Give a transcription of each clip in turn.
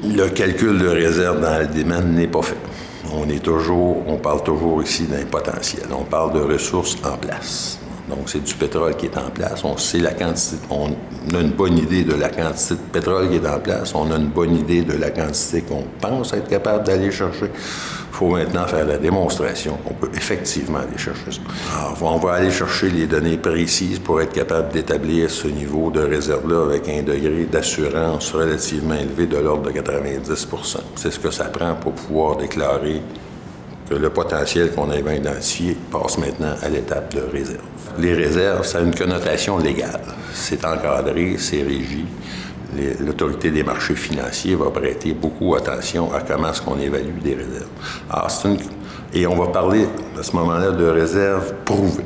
Le calcul de réserve dans le domaine n'est pas fait. On parle toujours ici d'un potentiel. On parle de ressources en place. Donc, c'est du pétrole qui est en place. On sait la quantité, on a une bonne idée de la quantité de pétrole qui est en place. On a une bonne idée de la quantité qu'on pense être capable d'aller chercher. Il faut maintenant faire la démonstration qu'on peut effectivement aller chercher ça. Alors, on va aller chercher les données précises pour être capable d'établir ce niveau de réserve-là avec un degré d'assurance relativement élevé de l'ordre de 90 %. C'est ce que ça prend pour pouvoir déclarer que le potentiel qu'on avait identifié passe maintenant à l'étape de réserve. Les réserves, ça a une connotation légale. C'est encadré, c'est régi. L'autorité des marchés financiers va prêter beaucoup attention à comment est-ce qu'on évalue des réserves. Alors, et on va parler à ce moment-là de réserves prouvées.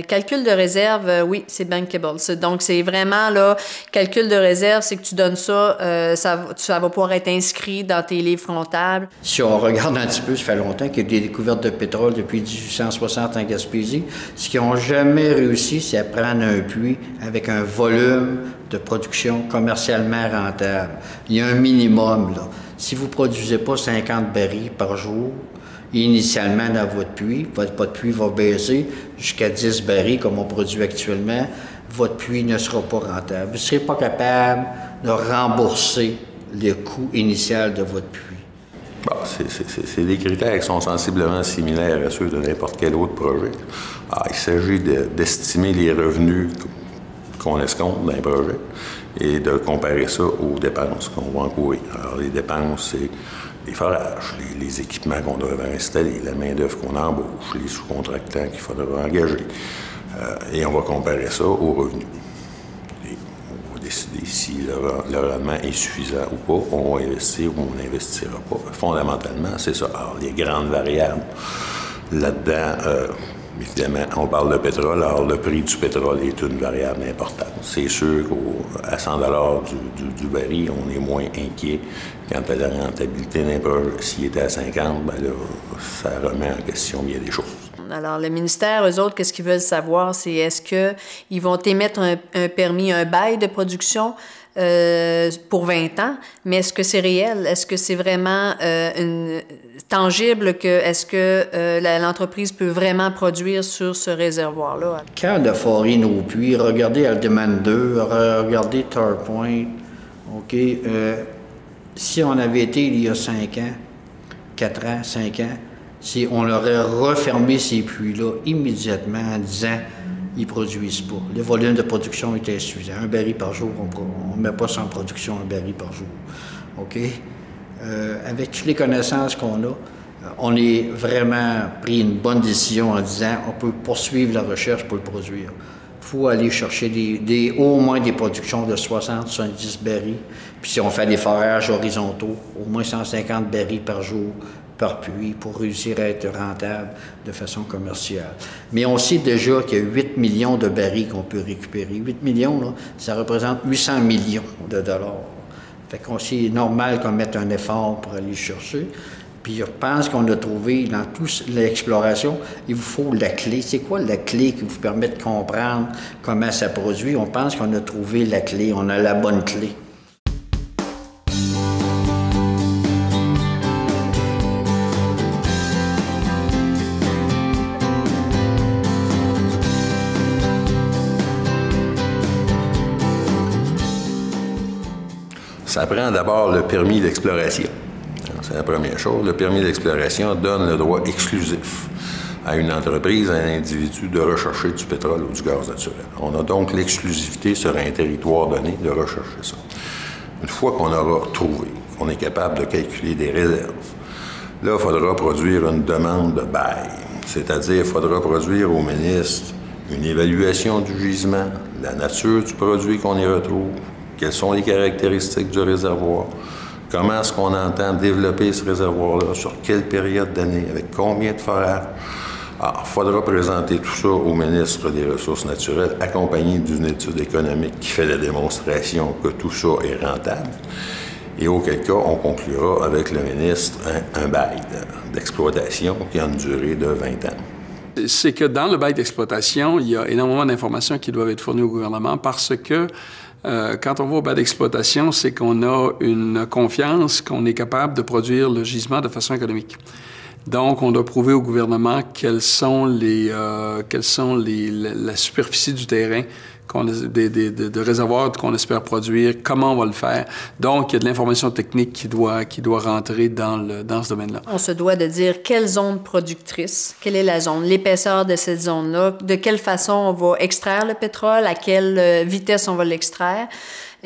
Calcul de réserve, oui, c'est bankable. Donc, c'est vraiment, là, calcul de réserve, c'est que tu donnes ça, ça va pouvoir être inscrit dans tes livres comptables. Si on regarde un petit peu, ça fait longtemps qu'il y a des découvertes de pétrole depuis 1860 en Gaspésie. Ce qu'ils n'ont jamais réussi, c'est à prendre un puits avec un volume de production commercialement rentable. Il y a un minimum, là. Si vous ne produisez pas 50 barils par jour, initialement dans votre puits puits va baisser jusqu'à 10 barils comme on produit actuellement, votre puits ne sera pas rentable. Vous ne serez pas capable de rembourser le coût initial de votre puits. Bon, c'est des critères qui sont sensiblement similaires à ceux de n'importe quel autre projet. Alors, il s'agit d'estimer les revenus qu'on escompte dans un projet et de comparer ça aux dépenses qu'on va encourir. Alors, les dépenses, c'est les forages, les équipements qu'on devrait installer, la main-d'œuvre qu'on embauche, les sous-contractants qu'il faudra engager. Et on va comparer ça aux revenus. Et on va décider si le rendement est suffisant ou pas, on va investir ou on n'investira pas. Fondamentalement, c'est ça. Alors, les grandes variables là-dedans, évidemment, on parle de pétrole, alors le prix du pétrole est une variable importante. C'est sûr qu'à 100 $ du baril, on est moins inquiet quant à la rentabilité d'un projet. S'il était à 50, bien là, ça remet en question bien des choses. Alors, le ministère, eux autres, qu'est-ce qu'ils veulent savoir? C'est est-ce qu'ils vont émettre un permis, un bail de production pour 20 ans, mais est-ce que c'est réel? Est-ce que c'est vraiment tangible? Est-ce que l'entreprise peut vraiment produire sur ce réservoir-là? Quand on a foré nos puits, regardez Aldeman 2, regardez Tarpoint, OK? Si on avait été il y a 5 ans, 4 ans, 5 ans, si on aurait refermé ces puits-là immédiatement en disant ils ne produisent pas. Le volume de production était insuffisant. Un baril par jour, on ne met pas ça en production, un baril par jour. OK? Avec toutes les connaissances qu'on a, on a vraiment pris une bonne décision en disant on peut poursuivre la recherche pour le produire. Il faut aller chercher au moins des productions de 60-70 barils. Puis si on fait des forages horizontaux, au moins 150 barils par jour, par puits, pour réussir à être rentable de façon commerciale. Mais on sait déjà qu'il y a 8 millions de barils qu'on peut récupérer. 8 millions, là, ça représente 800 millions de dollars. Fait qu'on c'est normal qu'on mette un effort pour aller chercher. Puis je pense qu'on a trouvé dans toute l'exploration, il vous faut la clé. C'est quoi la clé qui vous permet de comprendre comment ça produit? On pense qu'on a trouvé la clé, on a la bonne clé. Ça prend d'abord le permis d'exploration. C'est la première chose. Le permis d'exploration donne le droit exclusif à une entreprise, à un individu de rechercher du pétrole ou du gaz naturel. On a donc l'exclusivité sur un territoire donné de rechercher ça. Une fois qu'on aura trouvé, qu'on est capable de calculer des réserves, là, il faudra produire une demande de bail. C'est-à-dire, il faudra produire au ministre une évaluation du gisement, la nature du produit qu'on y retrouve, quelles sont les caractéristiques du réservoir, comment est-ce qu'on entend développer ce réservoir-là, sur quelle période d'année, avec combien de forages. Alors, il faudra présenter tout ça au ministre des Ressources naturelles, accompagné d'une étude économique qui fait la démonstration que tout ça est rentable. Et auquel cas, on conclura avec le ministre un bail d'exploitation qui a une durée de 20 ans. C'est que dans le bail d'exploitation, il y a énormément d'informations qui doivent être fournies au gouvernement parce que Quand on va au bail d'exploitation, c'est qu'on a une confiance qu'on est capable de produire le gisement de façon économique. Donc, on doit prouver au gouvernement quelles sont la superficie du terrain de réservoirs qu'on espère produire, comment on va le faire. Donc, il y a de l'information technique qui doit rentrer dans ce domaine-là. On se doit de dire quelle zone productrice, quelle est la zone, l'épaisseur de cette zone-là, de quelle façon on va extraire le pétrole, à quelle vitesse on va l'extraire.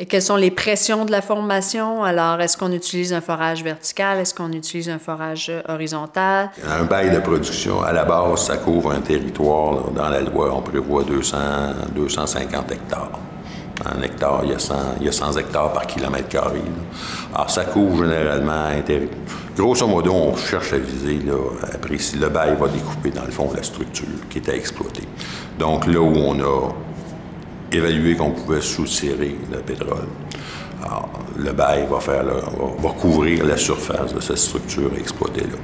Et quelles sont les pressions de la formation? Alors, est-ce qu'on utilise un forage vertical? Est-ce qu'on utilise un forage horizontal? Un bail de production, à la base, ça couvre un territoire. Là, dans la loi, on prévoit 250 hectares. Un hectare, il y a 100 hectares par kilomètre carré. Alors, ça couvre généralement un territoire. Grosso modo, on cherche à viser, là, après, si le bail va découper, dans le fond, la structure qui est à exploiter. Donc, là où on a évalué qu'on pouvait soutirer le pétrole. Alors, le bail va couvrir la surface de cette structure exploitée-là.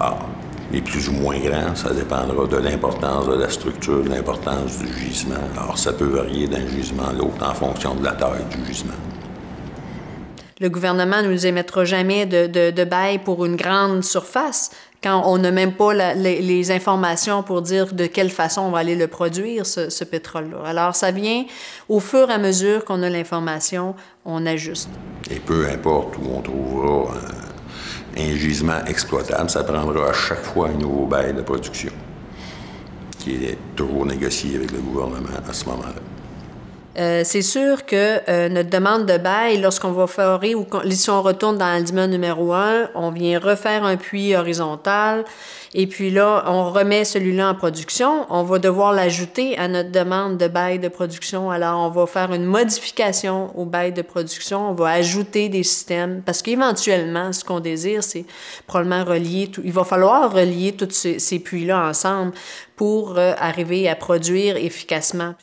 Alors, il est plus ou moins grand, ça dépendra de l'importance de la structure, de l'importance du gisement. Alors, ça peut varier d'un gisement à l'autre en fonction de la taille du gisement. Le gouvernement ne nous émettra jamais de bail pour une grande surface quand on n'a même pas les informations pour dire de quelle façon on va aller le produire, ce pétrole-là. Alors, ça vient au fur et à mesure qu'on a l'information, on ajuste. Et peu importe où on trouvera un gisement exploitable, ça prendra à chaque fois un nouveau bail de production qui est toujours négocié avec le gouvernement à ce moment-là. C'est sûr que notre demande de bail, lorsqu'on va forer ou si on retourne dans l'aldiment numéro 1, on vient refaire un puits horizontal et puis là, on remet celui-là en production. On va devoir l'ajouter à notre demande de bail de production. Alors, on va faire une modification au bail de production. On va ajouter des systèmes parce qu'éventuellement, ce qu'on désire, c'est probablement relier il va falloir relier tous ces puits-là ensemble pour arriver à produire efficacement.